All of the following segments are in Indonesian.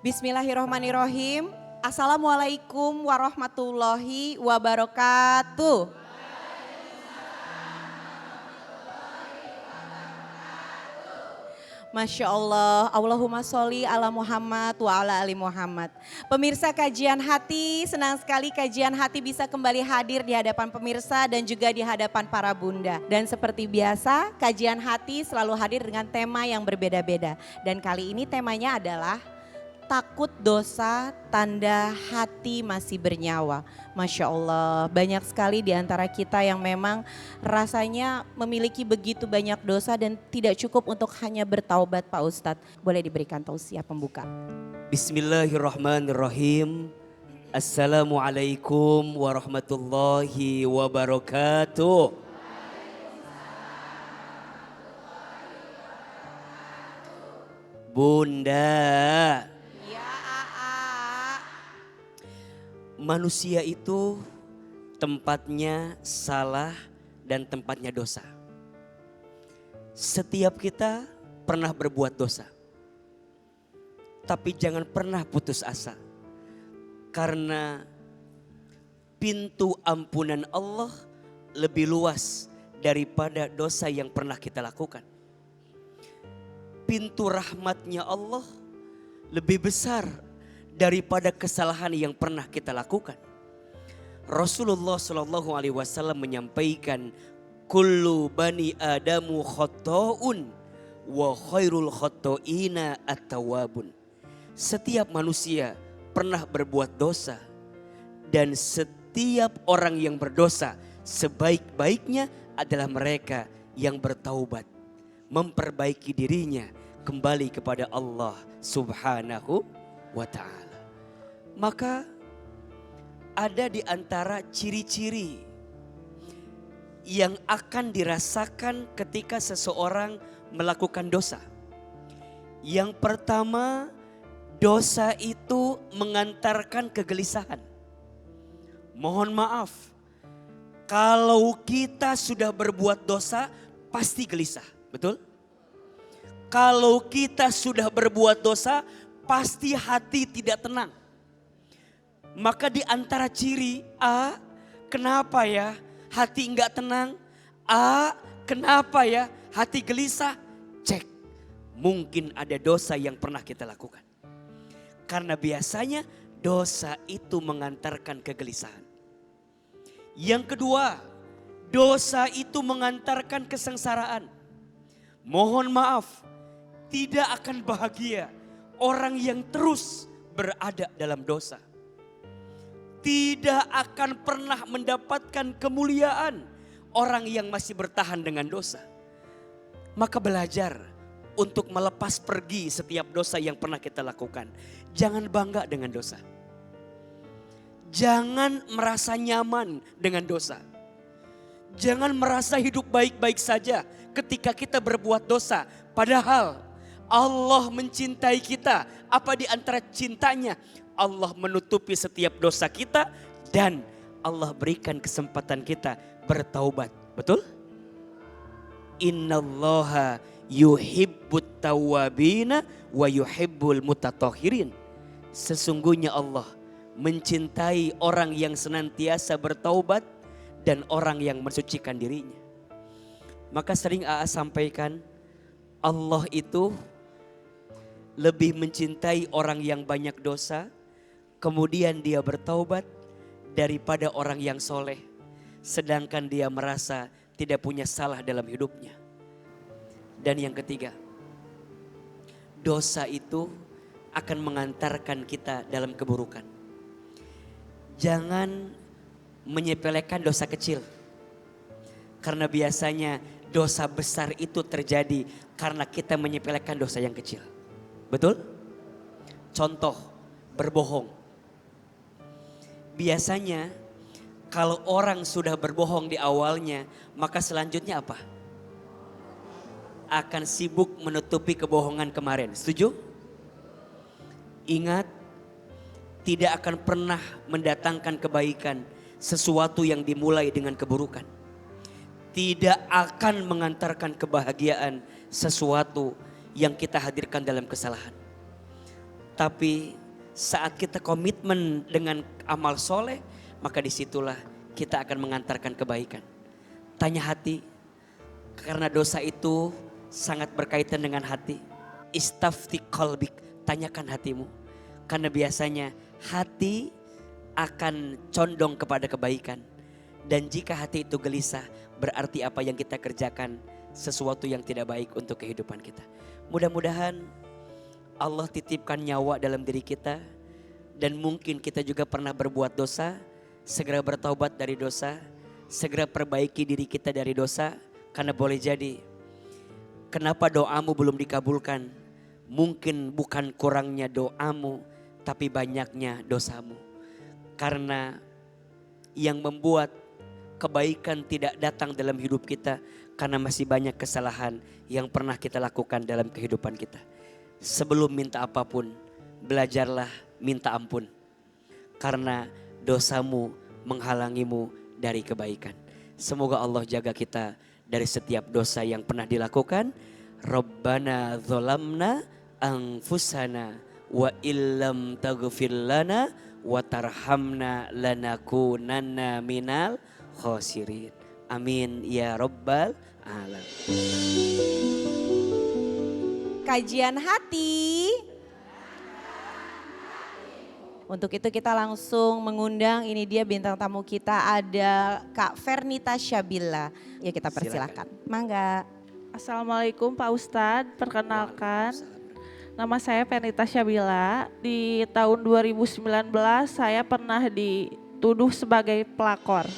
Bismillahirrohmanirrohim. Assalamualaikum warahmatullahi wabarakatuh. Masya Allah, Allahumma sholli ala Muhammad wa ala ali Muhammad. Pemirsa kajian hati, senang sekali kajian hati bisa kembali hadir di hadapan pemirsa dan juga di hadapan para bunda. Dan seperti biasa, kajian hati selalu hadir dengan tema yang berbeda-beda. Dan kali ini temanya adalah takut dosa, tanda hati masih bernyawa. Masya Allah, banyak sekali di antara kita yang memang rasanya memiliki begitu banyak dosa dan tidak cukup untuk hanya bertaubat Pak Ustadz. Boleh diberikan tausiah pembuka. Bismillahirrahmanirrahim. Assalamualaikum warahmatullahi wabarakatuh. Bunda, manusia itu tempatnya salah dan tempatnya dosa. Setiap kita pernah berbuat dosa. Tapi jangan pernah putus asa. Karena pintu ampunan Allah lebih luas daripada dosa yang pernah kita lakukan. Pintu rahmatnya Allah lebih besar daripada kesalahan yang pernah kita lakukan. Rasulullah Shallallahu Alaihi Wasallam menyampaikan, kullu bani adamu khotoun wa khairul khotoina at-tawwabun. Setiap manusia pernah berbuat dosa dan setiap orang yang berdosa sebaik-baiknya adalah mereka yang bertaubat, memperbaiki dirinya kembali kepada Allah Subhanahu wa ta'ala. Maka ada di antara ciri-ciri yang akan dirasakan ketika seseorang melakukan dosa. Yang pertama, dosa itu mengantarkan kegelisahan. Mohon maaf, kalau kita sudah berbuat dosa pasti gelisah, betul? Kalau kita sudah berbuat dosa pasti hati tidak tenang. Maka di antara ciri kenapa ya hati enggak tenang? Kenapa ya hati gelisah? Cek, mungkin ada dosa yang pernah kita lakukan. Karena biasanya dosa itu mengantarkan kegelisahan. Yang kedua, dosa itu mengantarkan kesengsaraan. Mohon maaf, tidak akan bahagia orang yang terus berada dalam dosa. Tidak akan pernah mendapatkan kemuliaan orang yang masih bertahan dengan dosa. Maka belajar untuk melepas pergi setiap dosa yang pernah kita lakukan. Jangan bangga dengan dosa. Jangan merasa nyaman dengan dosa. Jangan merasa hidup baik-baik saja ketika kita berbuat dosa. Padahal Allah mencintai kita. Apa di antara cintanya? Allah menutupi setiap dosa kita dan Allah berikan kesempatan kita bertaubat. Betul? Innallaha yuhibbut tawwabina wa yuhibbul mutatahhirin. Sesungguhnya Allah mencintai orang yang senantiasa bertaubat dan orang yang mensucikan dirinya. Maka sering AA sampaikan, Allah itu lebih mencintai orang yang banyak dosa, kemudian dia bertaubat daripada orang yang soleh. Sedangkan dia merasa tidak punya salah dalam hidupnya. Dan yang ketiga, dosa itu akan mengantarkan kita dalam keburukan. Jangan menyepelekan dosa kecil. Karena biasanya dosa besar itu terjadi karena kita menyepelekan dosa yang kecil. Betul? Contoh, berbohong. Biasanya kalau orang sudah berbohong di awalnya, maka selanjutnya apa? Akan sibuk menutupi kebohongan kemarin. Setuju? Ingat, tidak akan pernah mendatangkan kebaikan sesuatu yang dimulai dengan keburukan. Tidak akan mengantarkan kebahagiaan sesuatu yang kita hadirkan dalam kesalahan. Tapi saat kita komitmen dengan amal soleh, maka disitulah kita akan mengantarkan kebaikan. Tanya hati, karena dosa itu sangat berkaitan dengan hati. Istafti qalbik, tanyakan hatimu. Karena biasanya hati akan condong kepada kebaikan. Dan jika hati itu gelisah, berarti apa yang kita kerjakan sesuatu yang tidak baik untuk kehidupan kita. Mudah-mudahan Allah titipkan nyawa dalam diri kita. Dan mungkin kita juga pernah berbuat dosa. Segera bertaubat dari dosa. Segera perbaiki diri kita dari dosa. Karena boleh jadi, kenapa doamu belum dikabulkan? Mungkin bukan kurangnya doamu, tapi banyaknya dosamu. Karena yang membuat kebaikan tidak datang dalam hidup kita, karena masih banyak kesalahan yang pernah kita lakukan dalam kehidupan kita. Sebelum minta apapun, belajarlah minta ampun. Karena dosamu menghalangimu dari kebaikan. Semoga Allah jaga kita dari setiap dosa yang pernah dilakukan. Rabbana dzolamna anfusana wa illam taghfir lana wa tarhamna lanakunanna minal khosirin. Amin ya rabbal alamin. Kajian hati. Untuk itu kita langsung mengundang, ini dia bintang tamu kita, ada Kak Fernita Syabila. Ya kita persilahkan. Mangga. Assalamualaikum Pak Ustadz, perkenalkan nama saya Fernita Syabila. Di tahun 2019 saya pernah dituduh sebagai pelakor.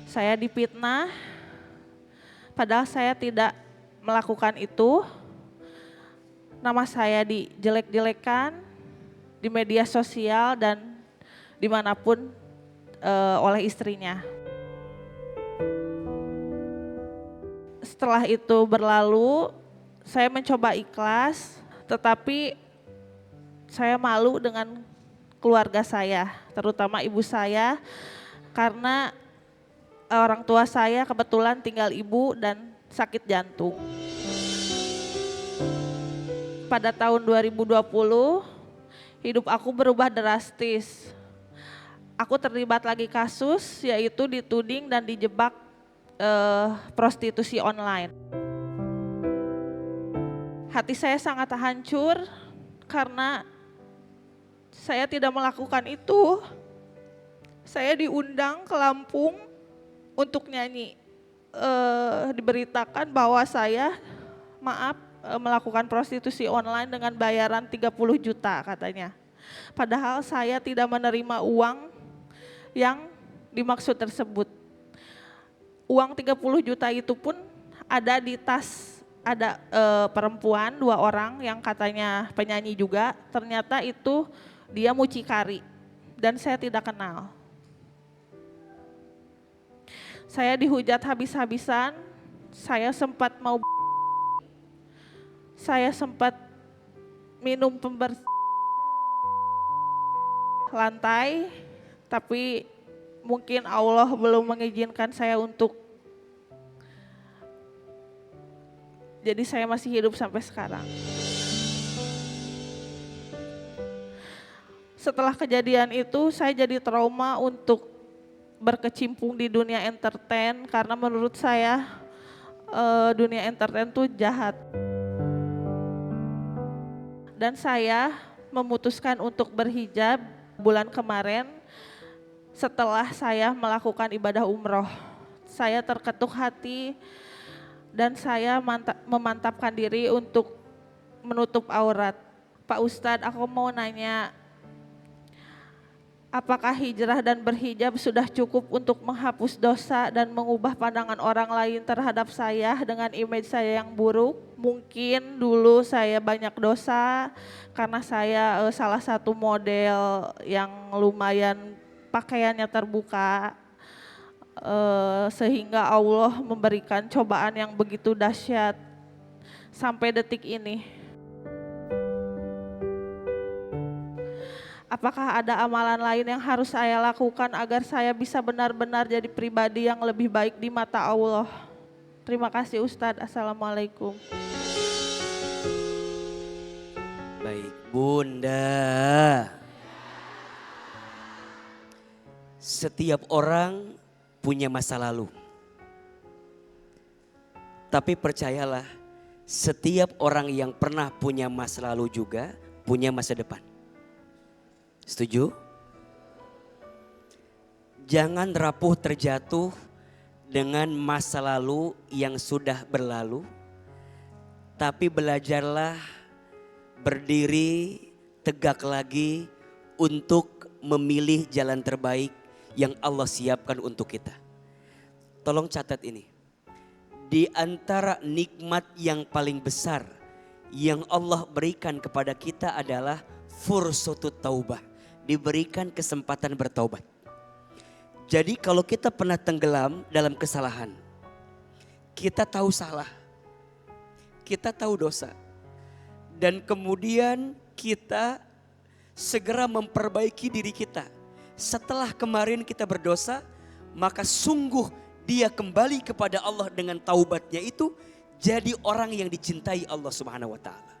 Saya difitnah, padahal saya tidak melakukan itu. Nama saya dijelek-jelekan di media sosial dan dimanapun oleh istrinya. Setelah itu berlalu, saya mencoba ikhlas, tetapi saya malu dengan keluarga saya, terutama ibu saya, karena orang tua saya kebetulan tinggal ibu dan sakit jantung. Pada tahun 2020, hidup aku berubah drastis. Aku terlibat lagi kasus, yaitu dituding dan dijebak prostitusi online. Hati saya sangat hancur karena saya tidak melakukan itu. Saya diundang ke Lampung untuk nyanyi. Diberitakan bahwa saya melakukan prostitusi online dengan bayaran 30 juta katanya. Padahal saya tidak menerima uang yang dimaksud tersebut. Uang 30 juta itu pun ada di tas, ada perempuan 2 orang yang katanya penyanyi juga, ternyata itu dia mucikari dan saya tidak kenal. Saya dihujat habis-habisan, saya sempat minum pembersih lantai, tapi mungkin Allah belum mengizinkan saya untuk, jadi saya masih hidup sampai sekarang. Setelah kejadian itu saya jadi trauma untuk berkecimpung di dunia entertain, karena menurut saya dunia entertain itu jahat. Dan saya memutuskan untuk berhijab bulan kemarin setelah saya melakukan ibadah umroh. Saya terketuk hati dan saya memantapkan diri untuk menutup aurat. Pak Ustadz, aku mau nanya, apakah hijrah dan berhijab sudah cukup untuk menghapus dosa dan mengubah pandangan orang lain terhadap saya dengan image saya yang buruk? Mungkin dulu saya banyak dosa karena saya salah satu model yang lumayan pakaiannya terbuka, sehingga Allah memberikan cobaan yang begitu dahsyat sampai detik ini. Apakah ada amalan lain yang harus saya lakukan agar saya bisa benar-benar jadi pribadi yang lebih baik di mata Allah? Terima kasih Ustadz. Assalamualaikum. baik-baik. Bunda, setiap orang punya masa lalu. Tapi percayalah, setiap orang yang pernah punya masa lalu juga punya masa depan. Setuju? Jangan rapuh terjatuh dengan masa lalu yang sudah berlalu. Tapi belajarlah berdiri tegak lagi untuk memilih jalan terbaik yang Allah siapkan untuk kita. Tolong catat ini. Di antara nikmat yang paling besar yang Allah berikan kepada kita adalah fursatut taubah. Diberikan kesempatan bertaubat. Jadi kalau kita pernah tenggelam dalam kesalahan, kita tahu salah, kita tahu dosa. Dan kemudian kita segera memperbaiki diri kita. Setelah kemarin kita berdosa, maka sungguh dia kembali kepada Allah dengan taubatnya itu jadi orang yang dicintai Allah Subhanahu wa taala.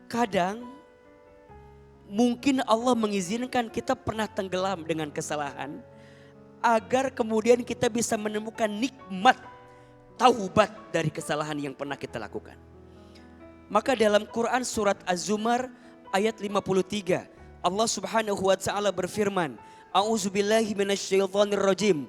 Kadang mungkin Allah mengizinkan kita pernah tenggelam dengan kesalahan agar kemudian kita bisa menemukan nikmat taubat dari kesalahan yang pernah kita lakukan. Maka dalam Quran surat Az-Zumar ayat 53 Allah Subhanahu wa taala berfirman, A'udzubillahi minasyaitonirrajim.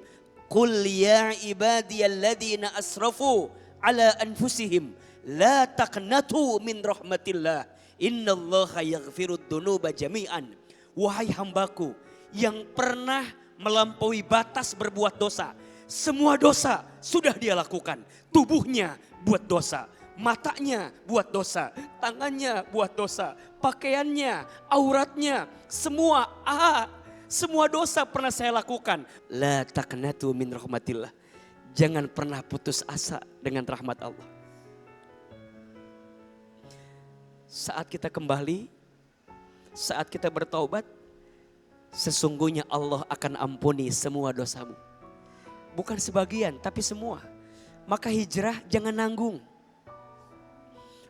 Qul ya ibadiyalladzina asrafu ala anfusihim la taqnatu min rahmatillah. Innallaha yaghfirud dzunuba jami'an. Wahai hambaku yang pernah melampaui batas berbuat dosa. Semua dosa sudah dia lakukan. Tubuhnya buat dosa. Matanya buat dosa. Tangannya buat dosa. Pakaiannya, auratnya. Semua dosa pernah saya lakukan. La taqnatu min rahmatillah. Jangan pernah putus asa dengan rahmat Allah. Saat kita kembali, saat kita bertaubat, sesungguhnya Allah akan ampuni semua dosamu. Bukan sebagian, tapi semua. Maka hijrah jangan nanggung.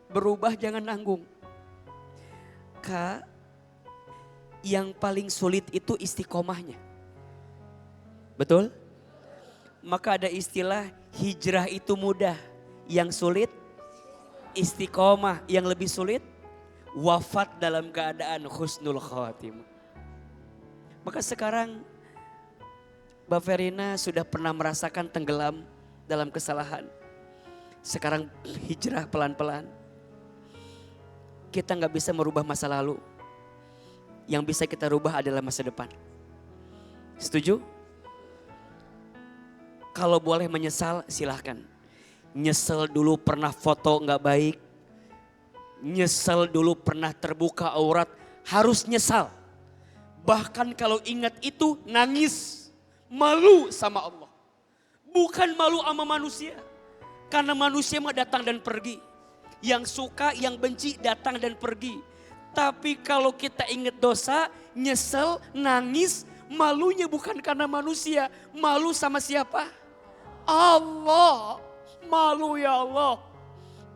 Berubah jangan nanggung. Yang paling sulit itu istiqomahnya. Betul? Maka ada istilah hijrah itu mudah. Yang sulit istiqomah. Yang lebih sulit wafat dalam keadaan husnul khatimah. Maka sekarang Mbak Verina sudah pernah merasakan tenggelam dalam kesalahan. Sekarang hijrah pelan-pelan. Kita gak bisa merubah masa lalu. Yang bisa kita rubah adalah masa depan. Setuju? Kalau boleh menyesal silahkan. Nyesel dulu pernah foto gak baik. Nyesel dulu pernah terbuka aurat. Harus nyesal. Bahkan kalau ingat itu nangis. Malu sama Allah. Bukan malu sama manusia. Karena manusia mah datang dan pergi. Yang suka, yang benci datang dan pergi. Tapi kalau kita ingat dosa, nyesel, nangis, malunya bukan karena manusia. Malu sama siapa? Allah. Malu ya Allah.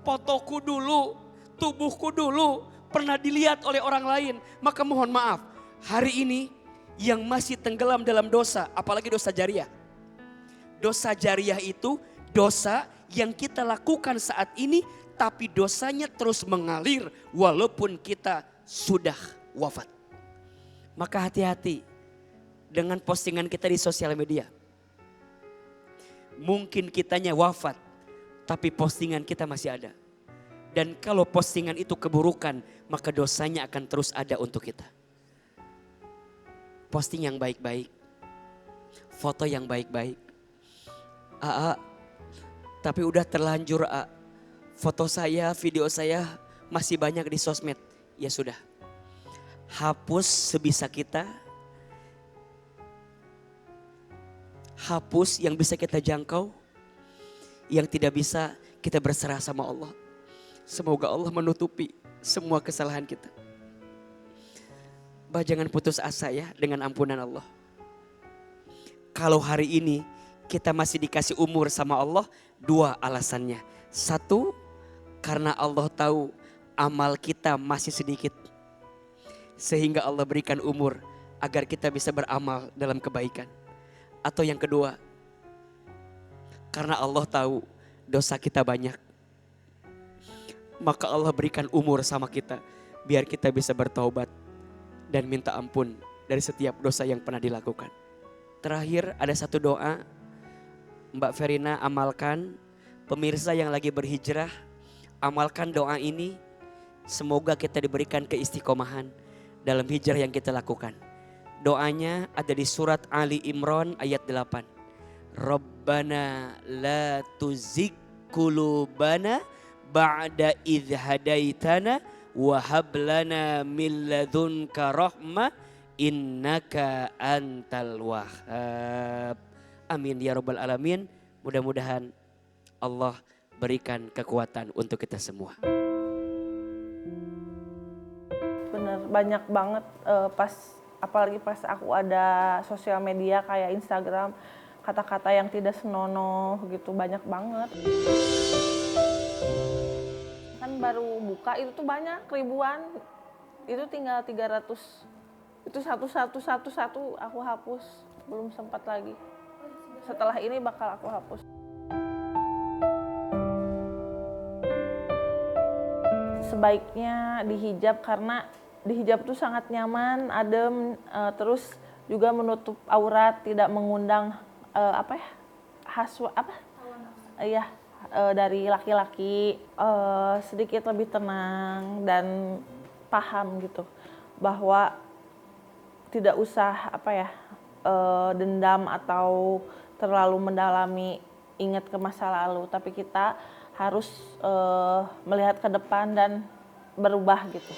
Fotoku dulu, tubuhku dulu pernah dilihat oleh orang lain. Maka mohon maaf, hari ini yang masih tenggelam dalam dosa, apalagi dosa jariah. Dosa jariah itu dosa yang kita lakukan saat ini, tapi dosanya terus mengalir walaupun kita sudah wafat. Maka hati-hati dengan postingan kita di sosial media. Mungkin kitanya wafat, tapi postingan kita masih ada. Dan kalau postingan itu keburukan, maka dosanya akan terus ada untuk kita. Posting yang baik-baik, foto yang baik-baik. Tapi udah terlanjur foto saya, video saya masih banyak di sosmed. Ya sudah, hapus sebisa kita. Hapus yang bisa kita jangkau. Yang tidak bisa kita berserah sama Allah. Semoga Allah menutupi semua kesalahan kita. Bah, jangan putus asa ya dengan ampunan Allah. Kalau hari ini kita masih dikasih umur sama Allah, dua alasannya. Satu, karena Allah tahu amal kita masih sedikit. Sehingga Allah berikan umur agar kita bisa beramal dalam kebaikan. Atau yang kedua, karena Allah tahu dosa kita banyak, maka Allah berikan umur sama kita biar kita bisa bertaubat dan minta ampun dari setiap dosa yang pernah dilakukan. Terakhir ada satu doa, Mbak Verina amalkan, pemirsa yang lagi berhijrah, amalkan doa ini. Semoga kita diberikan keistiqomahan dalam hijrah yang kita lakukan. Doanya ada di surat Ali Imran ayat 8. Rabbana la tuzigh qulubana ba'da idh hadaitana wa hab lana min ladunka rahmah innaka antal wahhab. Amin ya rabbal alamin. Mudah-mudahan Allah berikan kekuatan untuk kita semua. Bener, banyak banget apalagi pas aku ada sosial media kayak Instagram, kata-kata yang tidak senonoh gitu, banyak banget. Kan baru buka itu tuh banyak, ribuan, itu tinggal 300, itu satu aku hapus, belum sempat lagi. Setelah ini bakal aku hapus. Sebaiknya dihijab karena dihijab tuh sangat nyaman, adem, terus juga menutup aurat, tidak mengundang dari laki-laki, sedikit lebih tenang dan paham gitu bahwa tidak usah dendam atau terlalu mendalami ingat ke masa lalu, tapi kita harus melihat ke depan dan berubah gitu.